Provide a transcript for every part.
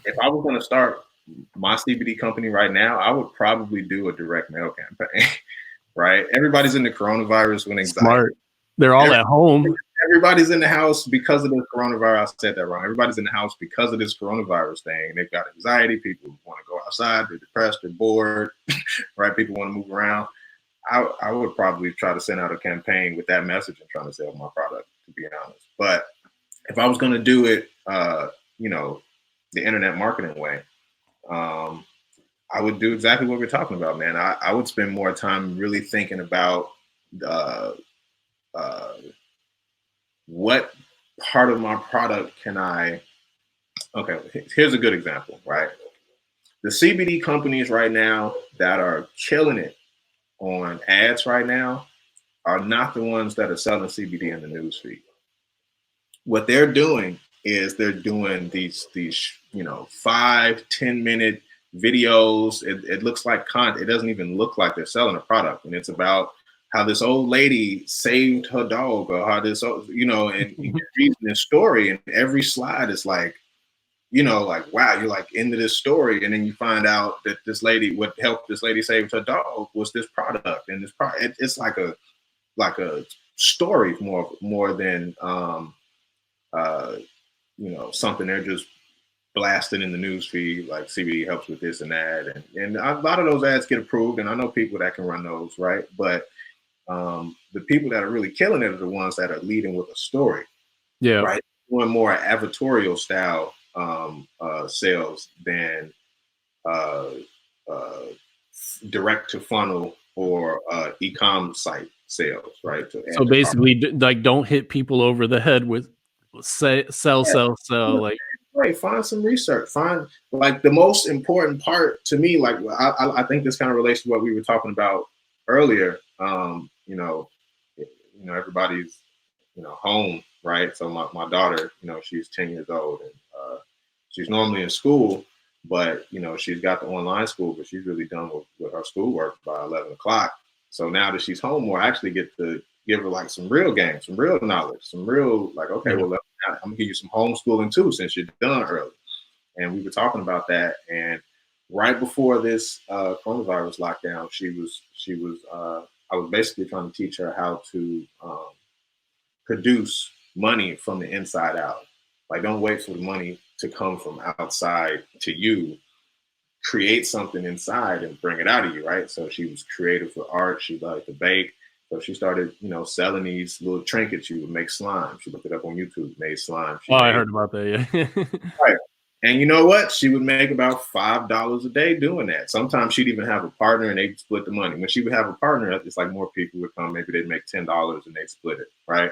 if I was going to start my CBD company right now, I would probably do a direct mail campaign. Right? Everybody's in the coronavirus with anxiety. Smart. They're all at home. Everybody's in the house because of the coronavirus. I said that wrong. Everybody's in the house because of this coronavirus thing. They've got anxiety. People want to go outside. They're depressed. They're bored. Right? People want to move around. I would probably try to send out a campaign with that message and trying to sell my product, to be honest. But if I was going to do it, you know, the internet marketing way, I would do exactly what we're talking about, man. I would spend more time really thinking about uh, what part of my product can I. Okay, here's a good example, right? The CBD companies right now that are killing it on ads right now are not the ones that are selling CBD in the newsfeed. What they're doing is they're doing these 5-10 minute videos. It looks like content. It doesn't even look like they're selling a product, and it's about how this old lady saved her dog, or how this, and you reading this story, and every slide is like, like, wow, you're like into this story, and then you find out that this lady, what helped this lady save her dog was this product, and this product. It's like a story more than something they're just blasting in the news feed, like CBD helps with this and that, and a lot of those ads get approved, and I know people that can run those, right? But the people that are really killing it are the ones that are leading with a story, yeah, right? Doing more advertorial style sales than direct to funnel or e-com site sales, right? So basically, like, don't hit people over the head with sell. Like, right, find some research. Find, like, the most important part to me. Like, I think this kind of relates to what we were talking about earlier. Everybody's home, right? So my daughter, she's 10 years old, and she's normally in school, but she's got the online school, but she's really done with her schoolwork by 11 o'clock. So now that she's home more, I actually get to give her like some real games, some real knowledge, some real, like, okay, well, I'm gonna give you some homeschooling too, since you're done early. And we were talking about that. And right before this coronavirus lockdown, I was basically trying to teach her how to produce money from the inside out. Like, don't wait for the money to come from outside to you. Create something inside and bring it out of you, right? So she was creative with art. She liked to bake. So she started, selling these little trinkets. She would make slime. She looked it up on YouTube, made slime. I heard about that, yeah. Right. And you know what? She would make about $5 a day doing that. Sometimes she'd even have a partner and they'd split the money. When she would have a partner, it's like more people would come. Maybe they'd make $10 and they'd split it, right?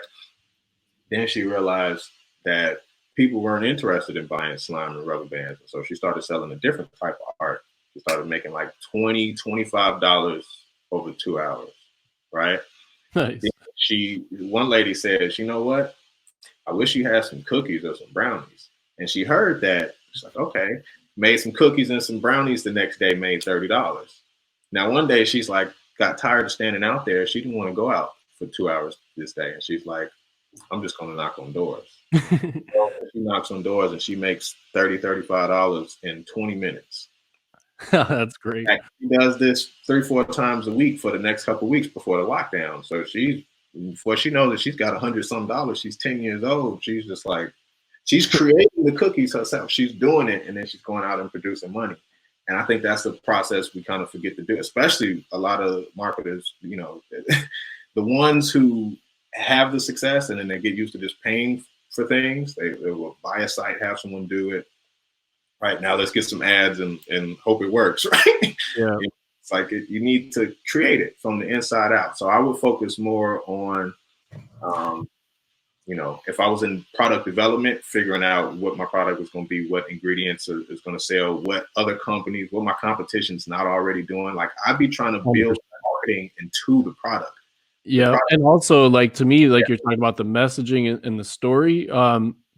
Then she realized that people weren't interested in buying slime and rubber bands. So she started selling a different type of art. She started making like $20, $25 over 2 hours, right? Nice. One lady said, you know what? I wish you had some cookies or some brownies. And she heard that. She's like, okay. Made some cookies and some brownies the next day, made $30. Now, one day she's like, got tired of standing out there. She didn't want to go out for 2 hours this day. And she's like, I'm just going to knock on doors. So she knocks on doors and she makes $30, $35 in 20 minutes. That's great. She does this 3-4 times a week for the next couple of weeks before the lockdown. So before she knows that she's got $100-some, she's 10 years old. She's just like, she's creating the cookies herself. She's doing it, and then she's going out and producing money. And I think that's the process we kind of forget to do, especially a lot of marketers, the ones who have the success and then they get used to just paying for things. They will buy a site, have someone do it. Right now, let's get some ads and hope it works, right? Yeah. It's like you need to create it from the inside out. So I would focus more on, if I was in product development, figuring out what my product was going to be, what ingredients is going to sell, what other companies, what my competition's not already doing. Like, I'd be trying to build marketing into the product. Yeah. And also, like, to me, like, you're talking about the messaging and the story,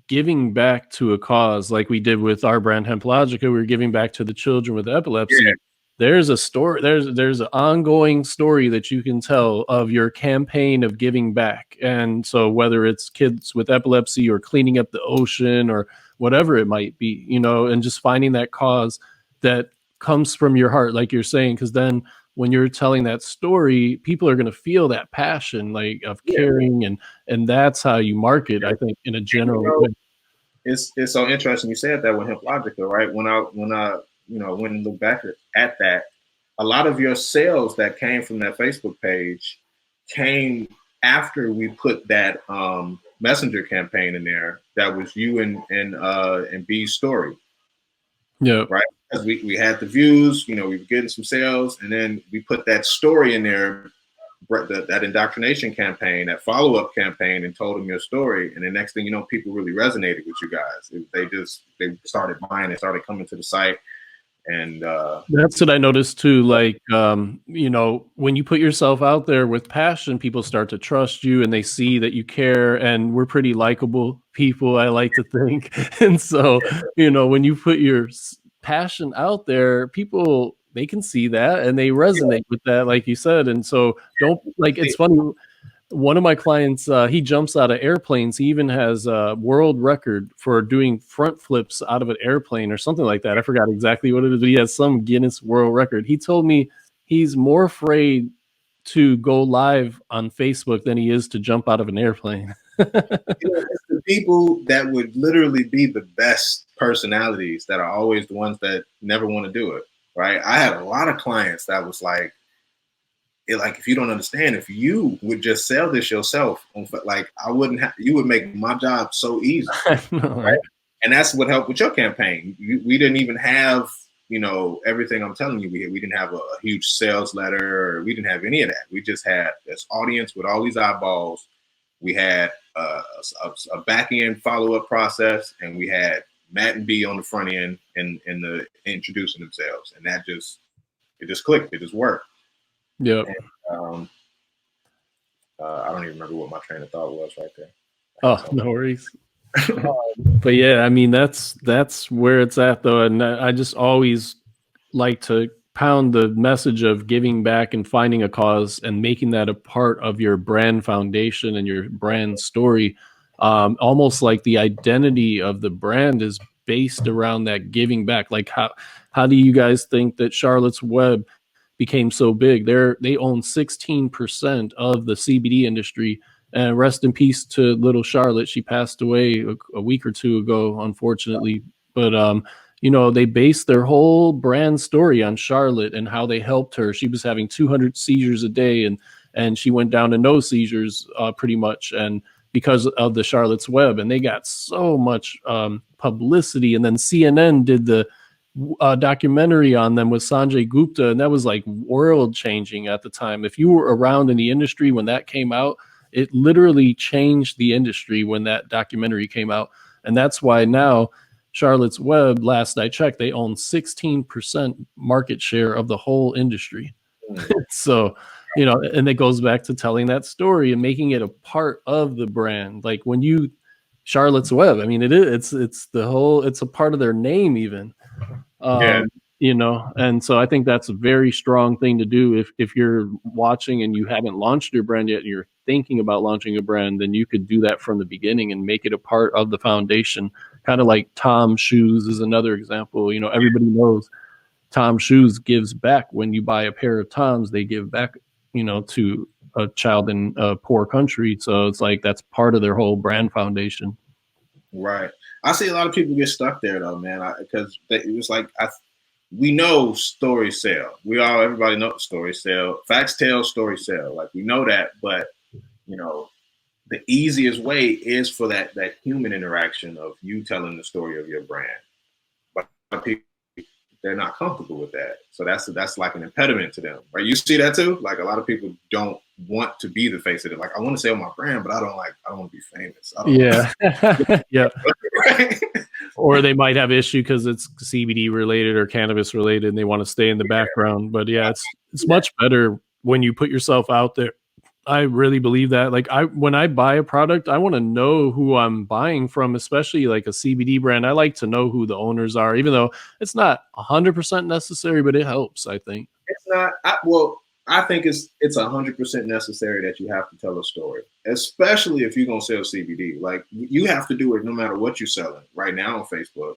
giving back to a cause, like we did with our brand Hemplogica. We were giving back to the children with epilepsy. Yeah. There's a story, there's an ongoing story that you can tell of your campaign of giving back. And so whether it's kids with epilepsy or cleaning up the ocean or whatever it might be, you know, and just finding that cause that comes from your heart, like you're saying, because then when you're telling that story, people are going to feel that passion, like of Yeah. caring, and that's how you market, I think, in a You general know, way. it's so interesting you said that with Hemp Logica, right? When I went and looked back at that, a lot of your sales that came from that Facebook page came after we put that messenger campaign in there. That was you and B's story, Yeah. right? Because we had the views, we were getting some sales, and then we put that story in there, that indoctrination campaign, that follow-up campaign, and told them your story. And the next thing you know, people really resonated with you guys. They started buying, they started coming to the site. And that's what I noticed too. Like, you know, when you put yourself out there with passion, people start to trust you and they see that you care, and we're pretty likable people, I like to think. And so, you know, when you put your passion out there, people, they can see that and they resonate with that, like you said. And so don't, like, it's funny. One of my clients, he jumps out of airplanes. He even has a world record for doing front flips out of an airplane or something like that. I forgot exactly what it is, but he has some Guinness World Record. He told me he's more afraid to go live on Facebook than he is to jump out of an airplane. It's the people that would literally be the best personalities that are always the ones that never want to do it, right? I had a lot of clients that was like, if you don't understand, if you would just sell this yourself, like I wouldn't have, you would make my job so easy, right? And that's what helped with your campaign. We didn't even have, everything I'm telling you. We didn't have a huge sales letter. Or we didn't have any of that. We just had this audience with all these eyeballs. We had a back end follow up process, and we had Matt and B on the front end and the introducing themselves, and it just clicked. It just worked. Yep. And, I don't even remember what my train of thought was right there. Oh, no worries. But yeah, I mean, that's where it's at though. And I just always like to pound the message of giving back and finding a cause and making that a part of your brand foundation and your brand story. Almost like the identity of the brand is based around that giving back. Like how do you guys think that Charlotte's Web became so big? They own 16% of the CBD industry. And rest in peace to little Charlotte. She passed away a week or two ago, unfortunately. But you know, they based their whole brand story on Charlotte and how they helped her. She was having 200 seizures a day, and she went down to no seizures pretty much, and because of the Charlotte's Web. And they got so much publicity. And then CNN did the documentary on them with Sanjay Gupta, and that was like world changing at the time. If you were around in the industry when that came out, it literally changed the industry when that documentary came out. And that's why now Charlotte's Web, last I checked, they own 16% market share of the whole industry. So, you know, and it goes back to telling that story and making it a part of the brand. Like when you Charlotte's Web, I mean, it's a part of their name even. You know, and so I think that's a very strong thing to do. If you're watching and you haven't launched your brand yet and you're thinking about launching a brand, then you could do that from the beginning and make it a part of the foundation. Kind of like Tom Shoes is another example. You know, everybody knows Tom Shoes gives back. When you buy a pair of Toms, they give back, you know, to a child in a poor country. So it's like that's part of their whole brand foundation. Right. I see a lot of people get stuck there though, man, because it was like we know stories sell. Everybody knows stories sell. Facts tell, stories sell. Like we know that, but you know, the easiest way is for that human interaction of you telling the story of your brand. But people, they're not comfortable with that, so that's like an impediment to them. Right? You see that too. Like a lot of people don't want to be the face of it. Like I want to sell my brand, but I don't want to be famous. Yeah. Yeah. Or they might have issue because it's CBD related or cannabis related and they want to stay in the background. But yeah, it's much better when you put yourself out there. I really believe that. Like when I buy a product, I want to know who I'm buying from, especially like a CBD brand. I like to know who the owners are, even though it's not 100% necessary, but it helps, I think. It's not. Well, I think it's 100% necessary that you have to tell a story, especially if you're gonna sell CBD. Like you have to do it no matter what you're selling. Right now on Facebook,